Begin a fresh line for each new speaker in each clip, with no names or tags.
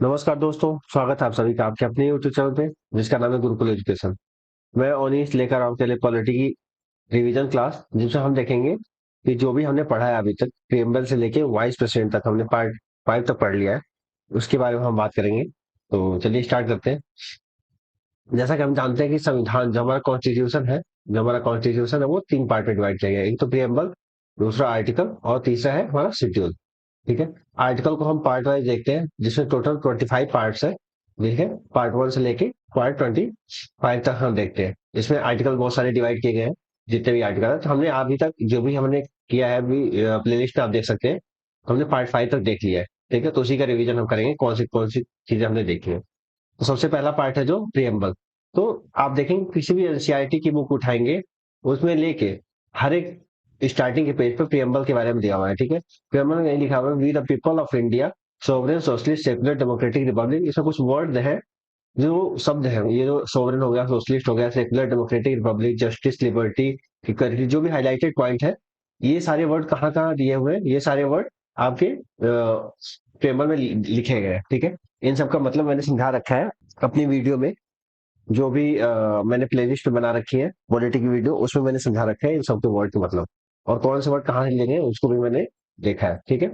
नमस्कार दोस्तों, स्वागत है आप सभी का आपके अपने यूट्यूब चैनल पे जिसका नाम है गुरुकुल एजुकेशन। मैं ओनीस लेकर आपके लिए पॉलिटी की रिवीजन क्लास, जिसमें हम देखेंगे कि जो भी हमने पढ़ा है अभी तक प्रियम्बल से लेके वाइस प्रेसिडेंट तक हमने पार्ट 5 तक पढ़ लिया है। उसके बारे में हम बात करेंगे। तो चलिए स्टार्ट करते हैं। जैसा कि हम जानते हैं कि संविधान जो हमारा कॉन्स्टिट्यूशन है वो 3 पार्ट में डिवाइड किया गया है। एक तो प्रियम्बल, दूसरा आर्टिकल और तीसरा है हमारा शेड्यूल। ठीक है। आर्टिकल को हम पार्ट वाइज देखते हैं जिसमें टोटल 25 पार्ट्स है। ठीक है। पार्ट 1 से लेके पार्ट 25 तक हम देखते हैं। इसमें आर्टिकल बहुत सारे डिवाइड किए गए हैं। जितने भी आर्टिकल है तो हमने अभी तक जो भी हमने किया है अभी प्ले लिस्ट में आप देख सकते हैं। हमने पार्ट 5 तक देख लिया है। ठीक है। तो उसी का रिवीजन हम करेंगे कौन सी चीजें हमने देखी है। तो सबसे पहला पार्ट है जो प्रियम्बल। तो आप देखेंगे किसी भी एनसीईआरटी की बुक उठाएंगे, उसमें लेके हर एक स्टार्टिंग के पेज पे प्रियम्बल के बारे में दिया हुआ है। ठीक है। प्रियम्बल में यही लिखा हुआ है, we the people of India sovereign socialist secular democratic republic. इसमें कुछ वर्ड है, जो शब्द है, ये जो सोवरेन हो गया, सोशलिस्ट हो गया, secular democratic Republic, justice, liberty, equality, जो भी हाईलाइटेड पॉइंट है, ये सारे वर्ड कहाँ कहाँ दिए हुए हैं, ये सारे वर्ड आपके प्रेमल में लिखे गए हैं। ठीक है। इन सब का मतलब मैंने समझा रखा है अपनी वीडियो में। जो भी मैंने प्लेलिस्ट बना रखी है पॉलिटी की वीडियो, उसमें मैंने समझा रखा है इन सब के वर्ड के मतलब, और कौन से वर्ड कहाँ से लेंगे उसको भी मैंने देखा है। ठीक है।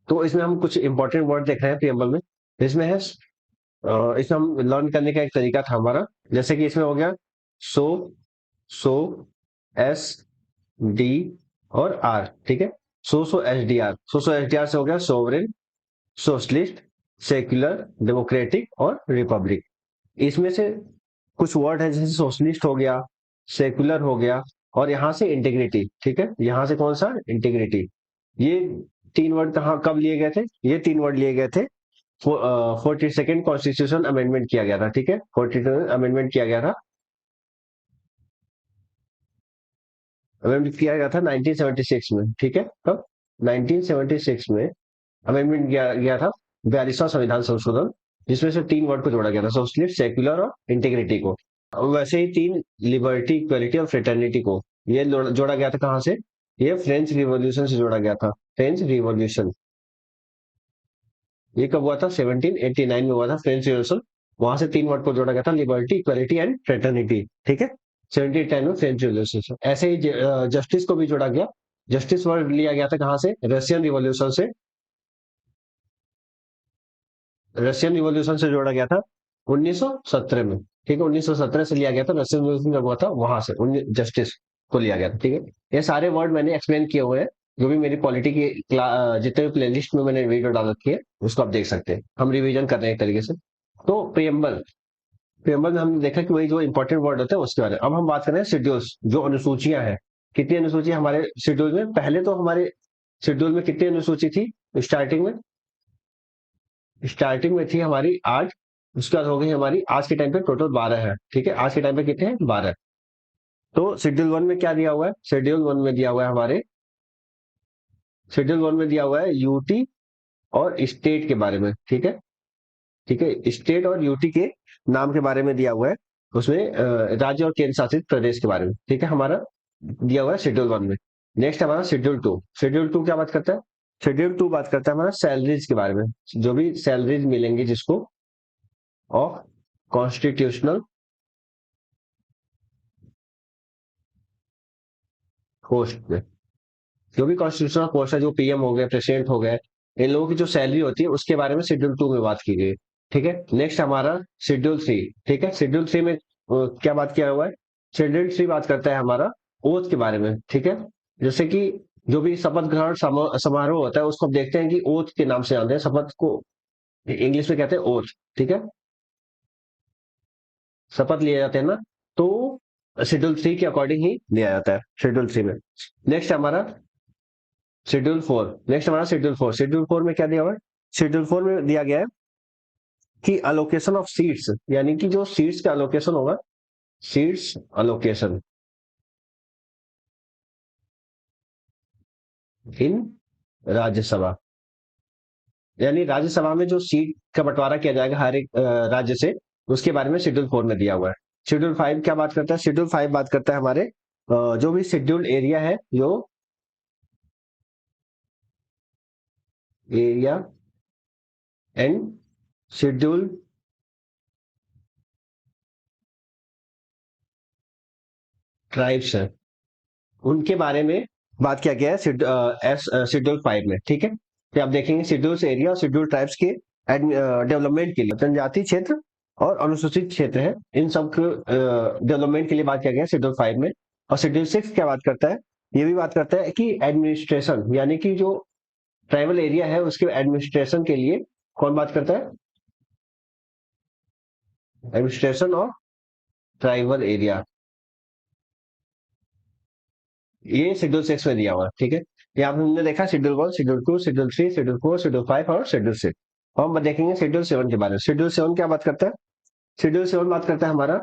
तो इसमें हम कुछ इंपॉर्टेंट वर्ड देख रहे हैं प्रियम्बल में। इसमें है इसमें हम लर्न करने का एक तरीका था हमारा। जैसे कि इसमें हो गया सो, सो, एस, डी और आर। ठीक है। सो एस डी आर से हो गया सोवरेन, सोशलिस्ट, सेक्युलर, डेमोक्रेटिक और रिपब्लिक। इसमें से कुछ वर्ड है, जैसे सोशलिस्ट हो गया, सेक्युलर हो गया, और यहां से इंटीग्रिटी। ठीक है। यहां से कौन सा इंटीग्रिटी, ये 3 वर्ड कहाँ कब लिए गए थे, ये 3 वर्ड लिए गए थे 42nd कॉन्स्टिट्यूशन अमेंडमेंट किया गया था। ठीक है। 42 अमेंडमेंट किया गया था, अमेंडमेंट किया गया था 1976 में। ठीक है। कब? 1976 में अमेंडमेंट किया गया था, 42वां संविधान संशोधन, जिसमें से 3 वर्ड को जोड़ा गया था, सोशलिस्ट, सेक्युलर और इंटीग्रिटी को। और वैसे ही 3, लिबर्टी, इक्वलिटी और फ्रेटर्निटी को, ये जोड़ा गया था कहाँ से? ये फ्रेंच रिवॉल्यूशन से जोड़ा गया था। फ्रेंच रिवॉल्यूशन, ये कब हुआ था? 1789 में हुआ था फ्रेंच रिवॉल्यूशन। वहां से 3 वर्ड को जोड़ा गया था, लिबर्टी, इक्वलिटी एंड फ्रेटर्निटी। ठीक है। 1710 में फ्रेंच रिवॉल्यूशन से। ऐसे ही जस्टिस को भी जोड़ा गया। जस्टिस वर्ड लिया गया था कहाँ से? रशियन रिवॉल्यूशन से। रशियन रिवॉल्यूशन से जोड़ा गया था 1917 में। ठीक है। 1917 से लिया गया था, रशियन रिवॉल्यूशन जब हुआ था वहां से जस्टिस को लिया गया था। ठीक है। ये सारे वर्ड मैंने एक्सप्लेन किए हुए हैं, जो भी मेरी पॉलिटी की जितने भी प्लेलिस्ट में मैंने वीडियो डाल रखी है उसको आप देख सकते हैं। हम रिवीजन कर रहे हैं एक तरीके से। तो प्रियम्बल, प्रियम्बल में हमने देखा कि वही जो इंपॉर्टेंट वर्ड होते हैं उसके बारे में। अब हम बात करें शेड्यूल्स, जो अनुसूचियां हैं। कितनी अनुसूचियां हमारे शेड्यूल में? पहले तो हमारे शेड्यूल में कितनी अनुसूची थी स्टार्टिंग में? स्टार्टिंग में थी हमारी 8। उसके बाद हो गई हमारी आज के टाइम पे टोटल 12 है। ठीक है। आज के टाइम पे कितने हैं? 12। तो शेड्यूल 1 में क्या दिया हुआ है? शेड्यूल 1 में दिया हुआ है हमारे, शेड्यूल 1 में दिया हुआ है यूटी और स्टेट के बारे में। ठीक है। ठीक है। स्टेट और यूटी के नाम के बारे में दिया हुआ है। उसमें राज्य और केंद्र शासित प्रदेश के बारे में। ठीक है। हमारा दिया हुआ है शेड्यूल 1 में। नेक्स्ट हमारा शेड्यूल 2। शेड्यूल 2 क्या बात करता है? शेड्यूल 2 बात करता है हमारा सैलरीज के बारे में। जो भी सैलरीज मिलेंगी जिसको ऑफ कॉन्स्टिट्यूशनल पोस्ट पे, जो भी कॉन्स्टिट्यूशनल पोस्ट है, जो पीएम हो गए, प्रेसिडेंट हो गए, इन लोगों की जो सैलरी होती है उसके बारे में शेड्यूल 2 में बात की गई। ठीक है। नेक्स्ट हमारा शेड्यूल 3। ठीक है। शेड्यूल 3 में क्या बात किया हुआ है? शेड्यूल 3 बात करता है हमारा ओथ के बारे में। ठीक है। जैसे कि जो भी शपथ ग्रहण समारोह होता है उसको हम देखते हैं कि ओथ के नाम से जानते हैं, शपथ को इंग्लिश में कहते हैं ओथ। ठीक है। शपथ लिए जाते हैं ना, तो शेड्यूल 3 के अकॉर्डिंग ही लिया जाता है शेड्यूल 3 में। नेक्स्ट हमारा शेड्यूल 4। नेक्स्ट हमारा शेड्यूल 4। शेड्यूल 4 में क्या दिया हुआ है? शेड्यूल 4 में दिया गया है कि अलोकेशन ऑफ सीट्स, यानी कि जो सीट्स का अलोकेशन होगा, सीट्स अलोकेशन इन राज्यसभा, यानी राज्यसभा में जो सीट का बंटवारा किया जाएगा हर एक राज्य से, उसके बारे में शेड्यूल 4 में दिया हुआ है। शेड्यूल 5 क्या बात करता है? शेड्यूल 5 बात करता है हमारे जो भी शेड्यूल एरिया है, जो एरिया एंड शेड्यूल ट्राइब्स है, उनके बारे में बात किया गया है शेड्यूल 5 में। ठीक है, तो आप देखेंगे शेड्यूल्स एरिया और शेड्यूल ट्राइब्स के डेवलपमेंट के लिए जनजाति क्षेत्र और अनुसूचित क्षेत्र है, इन सब के डेवलपमेंट के लिए बात किया गया है शेड्यूल 5 में। और शेड्यूल 6 क्या बात करता है, ये भी बात करता है कि एडमिनिस्ट्रेशन यानी कि जो ट्राइबल एरिया है उसके एडमिनिस्ट्रेशन के लिए कौन बात करता है, एडमिनिस्ट्रेशन ऑफ ट्राइबल एरिया, ये शेड्यूल 6 में दिया हुआ है। ठीक है, यहाँ पे हमने देखा schedule 1, schedule 2, schedule 3, schedule 4, schedule 5 और शेड्यूल 6। अब हम देखेंगे शेड्यूल 7 के बारे में। शेड्यूल 7 क्या बात करता है, शेड्यूल 7 बात करता है हमारा,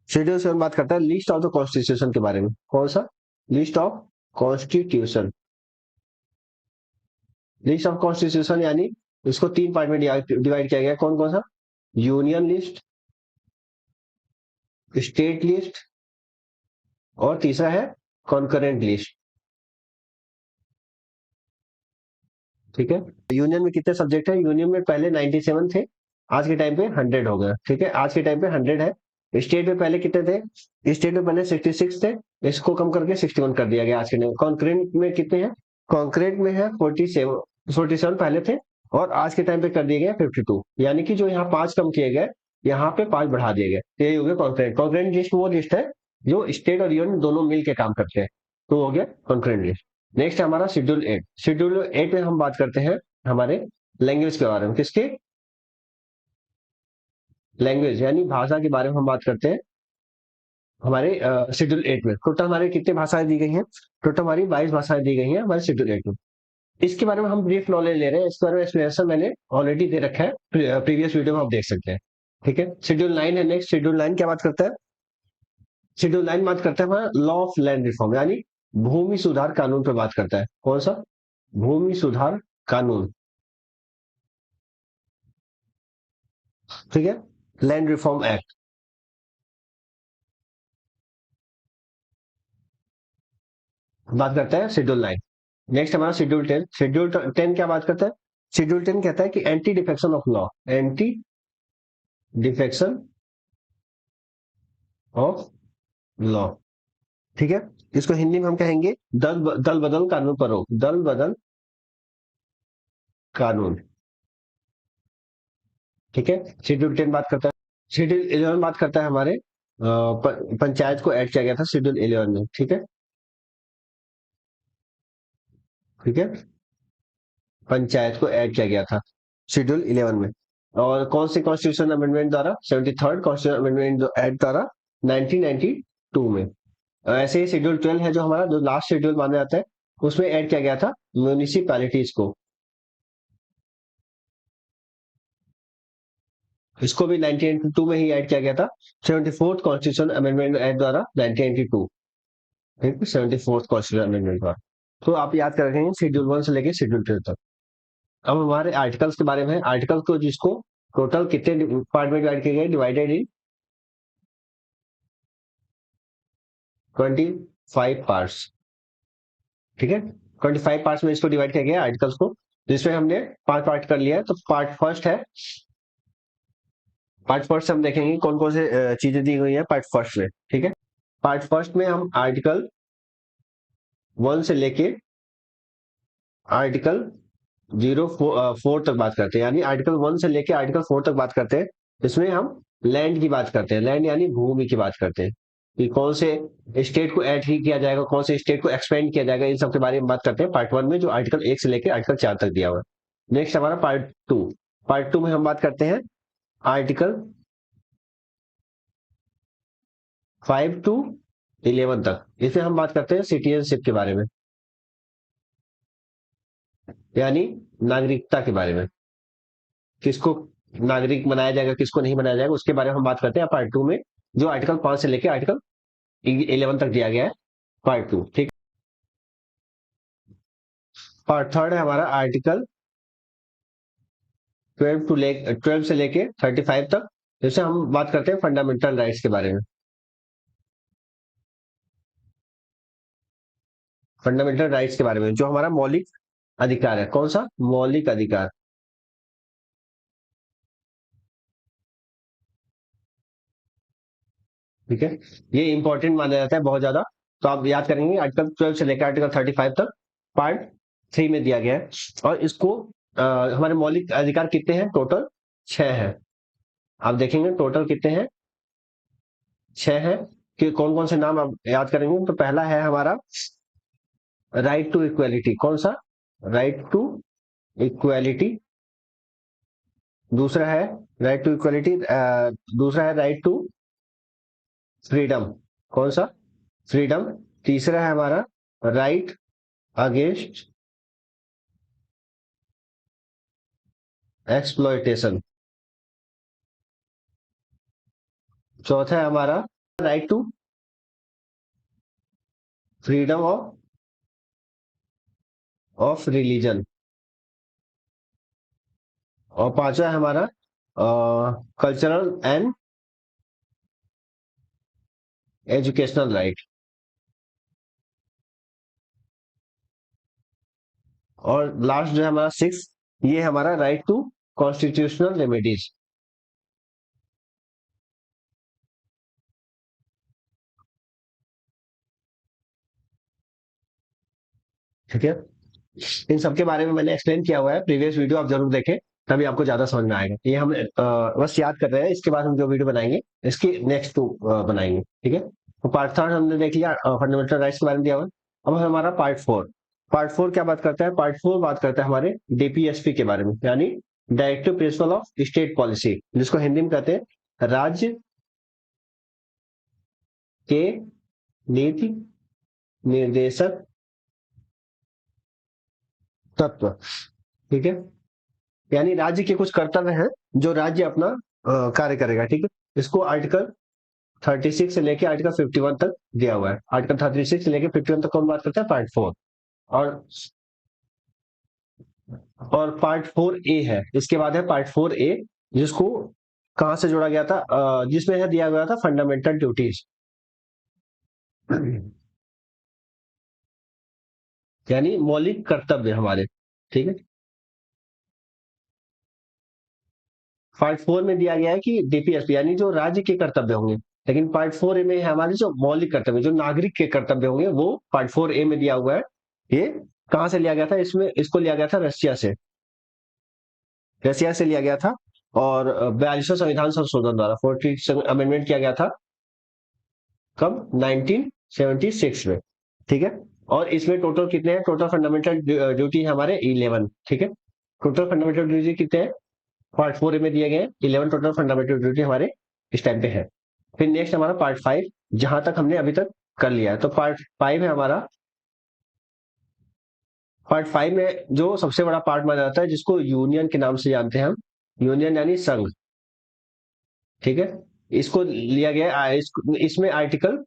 शेड्यूल 7 बात करता है लिस्ट ऑफ द कॉन्स्टिट्यूशन के बारे में। कौन सा, list of constitution, list of constitution यानी इसको 3 पार्ट में डिवाइड किया गया है। कौन कौन सा, यूनियन लिस्ट, स्टेट लिस्ट और तीसरा है कॉन्करेंट लिस्ट। ठीक है, यूनियन में कितने सब्जेक्ट है, यूनियन में पहले 97 थे, आज के टाइम पे 100 हो गए। ठीक है, आज के टाइम पे 100 है। स्टेट में पहले कितने थे, स्टेट में पहले 66 थे, इसको कम करके 61 कर दिया गया आज के टाइम। कॉन्करेंट में कितने हैं, कॉन्करेंट में है 47 पहले थे और आज के टाइम पे कर दिए गए 52, यानी कि जो यहाँ 5 कम किए गए यहाँ पे 5 बढ़ा दिए गए, तो यही हो गया कॉन्करेंट। कॉन्करेंट लिस्ट वो लिस्ट है जो स्टेट और यूनियन दोनों मिल के काम करते हैं, तो हो गया कॉन्करेंट लिस्ट। नेक्स्ट है हमारा शेड्यूल 8। शेड्यूल 8 में हम बात करते हैं हमारे लैंग्वेज के बारे में। किसके, लैंग्वेज यानी भाषा के बारे में हम बात करते हैं हमारे शेड्यूल 8 में। टोटल हमारे कितने भाषाएं दी गई हैं, टोटल हमारी 22 भाषाएं दी गई हैं हमारे शेड्यूल 8 में। इसके बारे में हम ब्रीफ नॉलेज ले रहे हैं, इसके बारे में एक्सप्लेनेशन मैंने ऑलरेडी दे रखा है, प्रीवियस वीडियो में आप देख सकते हैं। ठीक है, शेड्यूल 9 है नेक्स्ट। शेड्यूल 9 क्या बात करता है, शेड्यूल 9 बात करता है हमारा लॉ ऑफ लैंड रिफॉर्म यानी भूमि सुधार कानून पर बात करता है। कौन सा, भूमि सुधार कानून। ठीक है, लैंड रिफॉर्म एक्ट बात करता है शेड्यूल 9। नेक्स्ट हमारा शेड्यूल 10। शेड्यूल 10 क्या बात करता है, शेड्यूल 10 कहता है कि anti defection of law, anti defection of law. ठीक है, इसको हिंदी में हम कहेंगे दल बदल कानून पर रोक, दल बदल कानून। ठीक है, शेड्यूल 10 बात करता है। शेड्यूल 11 बात करता है हमारे पंचायत को ऐड किया गया था शेड्यूल 11 में। ठीक है, ठीक है, पंचायत को ऐड किया गया था शेड्यूल 11 में। और कौन से कॉन्स्टिट्यूशन अमेंडमेंट द्वारा, 73rd कॉन्स्टिट्यूशन अमेंडमेंट एक्ट द्वारा 1992 में। ऐसे ही शेड्यूल 12 है जो हमारा जो लास्ट शेड्यूल माना जाता है, उसमें ऐड किया गया था म्यूनिसिपैलिटीज को, इसको भी 1992 में ही ऐड किया गया था 74th कॉन्स्टिट्यूशन अमेंडमेंट एक्ट द्वारा 1992। ठीक है, 74th कॉन्स्टिट्यूशन अमेंडमेंट द्वारा। तो आप याद कर रखेंगे शेड्यूल 1 से लेके शेड्यूल 12 तक। अब हमारे आर्टिकल्स के बारे में, आर्टिकल को जिसको टोटल कितने पार्ट में डिवाइड किए गए, डिवाइडेड इन 25 पार्ट्स। ठीक है, 25 पार्ट्स में इसको डिवाइड किया गया आर्टिकल्स को, जिसमें हमने 5 पार्ट कर लिया है। तो पार्ट फर्स्ट है, पार्ट फर्स्ट हम देखेंगे कौन कौन से चीजें दी गई है पार्ट फर्स्ट में। ठीक है, पार्ट फर्स्ट में हम आर्टिकल 1 से लेके आर्टिकल 4 तक बात करते हैं, यानी आर्टिकल 1 से लेके आर्टिकल 4 तक बात करते हैं। इसमें हम लैंड की बात करते हैं, लैंड यानी भूमि की बात करते हैं कि कौन से स्टेट को ऐड ही किया जाएगा, कौन से स्टेट को एक्सपेंड किया जाएगा, इन सब के बारे में बात करते हैं पार्ट 1 में, जो आर्टिकल 1 से लेके आर्टिकल 4 तक दिया हुआ है। नेक्स्ट हमारा पार्ट 2। पार्ट 2 में हम बात करते हैं आर्टिकल 5 टू 11 तक। इसमें हम बात करते हैं सिटीजनशिप के बारे में, यानी नागरिकता के बारे में, किसको नागरिक बनाया जाएगा किसको नहीं बनाया जाएगा, उसके बारे में हम बात करते हैं पार्ट 2 में, जो आर्टिकल 5 से लेके आर्टिकल 11 तक दिया गया है, पार्ट 2। ठीक, पार्ट थर्ड है हमारा आर्टिकल 12 से लेके 35 तक, जैसे हम बात करते हैं फंडामेंटल राइट्स के बारे में। फंडामेंटल राइट्स के बारे में जो हमारा मौलिक अधिकार है। कौन सा? मौलिक अधिकार। ठीक है, ये इंपॉर्टेंट माना जाता है बहुत ज्यादा। तो आप याद करेंगे आर्टिकल 12 से लेकर आर्टिकल 35 तक पार्ट 3 में दिया गया है। और इसको हमारे मौलिक अधिकार कितने हैं? टोटल 6 है। आप देखेंगे टोटल कितने हैं? 6 है। कि कौन कौन से नाम आप याद करेंगे? तो पहला है हमारा राइट टू इक्वेलिटी। कौन सा? Right to equality. दूसरा है राइट टू इक्वेलिटी। दूसरा है राइट टू फ्रीडम। कौन सा? फ्रीडम। तीसरा है हमारा राइट अगेंस्ट एक्सप्लॉयटेशन। चौथा है हमारा right to freedom of religion. और पांचवा है हमारा कल्चरल एंड एजुकेशनल राइट। और लास्ट जो है हमारा 6, ये हमारा राइट टू कॉन्स्टिट्यूशनल रेमेडीज। ठीक है, इन सब के बारे में मैंने एक्सप्लेन किया हुआ है, प्रीवियस वीडियो आप जरूर देखें, तभी आपको ज्यादा समझ में आएगा। ये हम बस याद कर रहे हैं, इसके बाद हम जो वीडियो बनाएंगे इसके नेक्स्ट टू बनाएंगे। ठीक है, तो पार्ट 3 हमने देख लिया, फंडामेंटल राइट्स के बारे में दिया हुआ है। अब हमारा पार्ट 4। पार्ट 4 क्या बात करता है? पार्ट 4 बात करता है हमारे डीपीएसपी के बारे में, यानी directive principle of state policy, जिसको हिंदी में कहते हैं राज्य के नीति निर्देशक तत्व। ठीक है, यानी राज्य के कुछ कर्तव्य हैं जो राज्य अपना कार्य करेगा। ठीक है, इसको आर्टिकल 36 से लेके आर्टिकल 51 तक दिया हुआ है। आर्टिकल 36 से लेके 51 तक कौन बात करता है? पार्ट 4। और पार्ट 4 ए है, इसके बाद है पार्ट 4 ए, जिसको कहां से जोड़ा गया था? जिसमें है दिया गया था फंडामेंटल ड्यूटीज, यानी मौलिक कर्तव्य हमारे। ठीक है, पार्ट 4 में दिया गया है कि डीपीएसपी यानी जो राज्य के कर्तव्य होंगे, लेकिन पार्ट 4 ए में है हमारे जो मौलिक कर्तव्य, जो नागरिक के कर्तव्य होंगे, वो पार्ट 4 ए में दिया हुआ है। ये कहां से लिया गया था? इसमें इसको लिया गया था रशिया से। रशिया से लिया गया था। और 42वां संविधान संशोधन द्वारा 40 अमेंडमेंट किया गया था। कब? 1976 में। ठीक है, और इसमें टोटल कितने हैं? टोटल फंडामेंटल ड्यूटी है हमारे 11। ठीक है, टोटल फंडामेंटल ड्यूटी कितने हैं? पार्ट 4 में दिए गए 11 टोटल फंडामेंटल ड्यूटी हमारे इस टाइम पे है। फिर नेक्स्ट हमारा पार्ट 5, जहां तक हमने अभी तक कर लिया है। तो पार्ट 5 है हमारा। पार्ट 5 में जो सबसे बड़ा पार्ट माना जाता है, जिसको यूनियन के नाम से जानते हैं हम, यूनियन यानी संघ। ठीक है, इसको लिया गया है, इसमें आर्टिकल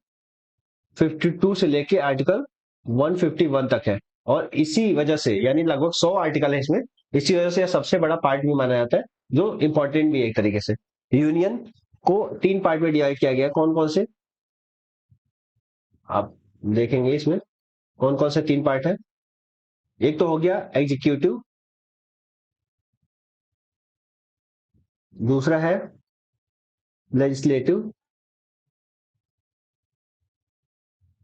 52 से लेके आर्टिकल 151 तक है। और इसी वजह से, यानी लगभग 100 आर्टिकल है इसमें, इसी वजह से यह सबसे बड़ा पार्ट भी माना जाता है, जो इंपॉर्टेंट भी है एक तरीके से। यूनियन को 3 पार्ट में डिवाइड किया गया है। कौन कौन से? आप देखेंगे इसमें कौन कौन से 3 पार्ट है। एक तो हो गया एग्जीक्यूटिव, दूसरा है लेजिस्लेटिव,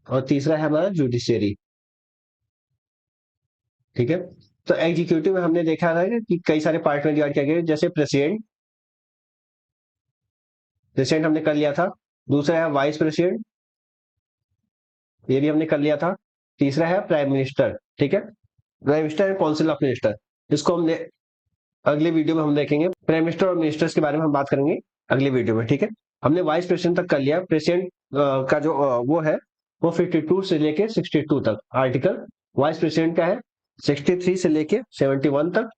और तीसरा है हमारा जुडिशियरी। ठीक है, तो एग्जीक्यूटिव में हमने देखा था कि कई सारे पार्ट में डिवाइड किया गया है, जैसे प्रेसिडेंट। प्रेसिडेंट हमने कर लिया था। दूसरा है वाइस प्रेसिडेंट, ये भी हमने कर लिया था। तीसरा है प्राइम मिनिस्टर। ठीक है, prime minister and council of minister, इसको हमने अगले वीडियो में हम देखेंगे। प्राइम मिनिस्टर और मिनिस्टर्स के बारे में हम बात करेंगे अगले वीडियो में। ठीक है, हमने वाइस प्रेसिडेंट तक कर लिया। प्रेसिडेंट का जो वो है, वो 52 से लेके 62 तक आर्टिकल। वाइस प्रेसिडेंट का है 63 से लेके 71 तक।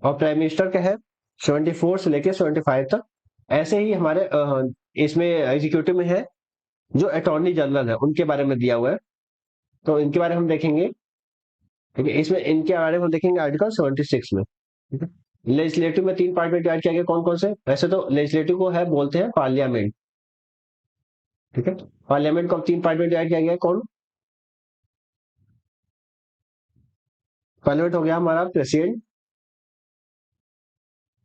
और प्राइम मिनिस्टर का है 74 से लेके 75 तक। ऐसे ही हमारे इसमें एग्जीक्यूटिव में है जो अटॉर्नी जनरल है, उनके बारे में दिया हुआ है। तो इनके बारे में हम देखेंगे। ठीक है, इसमें इनके बारे में हम देखेंगे आर्टिकल 76 में। ठीक है, लेजिस्लेटिव में 3 पार्ट में डिवाइड किया गया। कौन कौन से? वैसे तो लेजिस्लेटिव को है बोलते हैं पार्लियामेंट। ठीक है, पार्लियामेंट को 3 पार्ट में डिवाइड किया गया। कौन? पार्लियामेंट हो गया हमारा प्रेसिडेंट,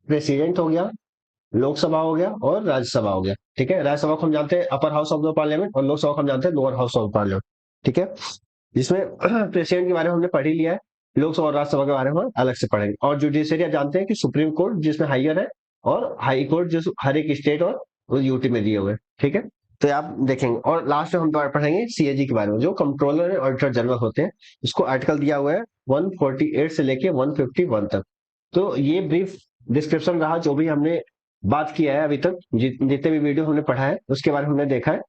प्रेसिडेंट हो गया, लोकसभा हो गया और राज्यसभा हो गया। ठीक है, राज्यसभा को हम जानते हैं upper house of the parliament और लोकसभा को हम जानते हैं लोअर हाउस ऑफ पार्लियामेंट। ठीक है, जिसमें प्रेसिडेंट के बारे में हमने पढ़ ही लिया है, लोकसभा और राज्यसभा के बारे में हम अलग से पढ़ेंगे। और जुडिशरी आप जानते हैं कि सुप्रीम कोर्ट जिसमें हाइयर है, और हाई कोर्ट जो हर एक स्टेट और यूटी में दिए हुए हैं। ठीक है, तो ये आप देखेंगे। और लास्ट में हम पढ़ेंगे सीएजी के बारे में, जो कंट्रोलर और ऑडिटर जनरल होते हैं। इसको आर्टिकल दिया हुआ है 148 से लेके 151 तक। तो ये ब्रीफ डिस्क्रिप्शन रहा जो भी हमने बात किया है अभी तक, जितने भी वीडियो हमने पढ़ा है उसके बारे में हमने देखा है।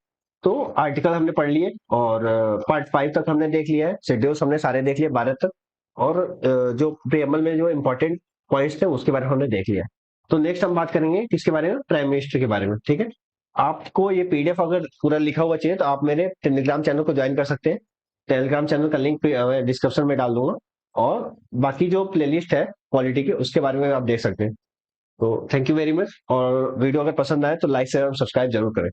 तो आर्टिकल हमने पढ़ लिए, और पार्ट 5 तक हमने देख लिया है, शेड्यूल्स हमने सारे देख लिए 12 तक। और जो प्रीएम्बल में जो इंपॉर्टेंट पॉइंट्स थे उसके बारे में हमने देख लिया। तो नेक्स्ट हम बात करेंगे किसके बारे में, प्राइम मिनिस्टर के बारे में। ठीक है, आपको ये पीडीएफ अगर पूरा लिखा हुआ चाहिए तो आप मेरे टेलीग्राम चैनल को ज्वाइन कर सकते हैं। टेलीग्राम चैनल का लिंक डिस्क्रिप्शन में डाल दूंगा। और बाकी जो प्लेलिस्ट है पॉलिटी की उसके बारे में आप देख सकते हैं। तो थैंक यू वेरी मच, और वीडियो अगर पसंद आए तो लाइक शेयर और सब्सक्राइब जरूर करें।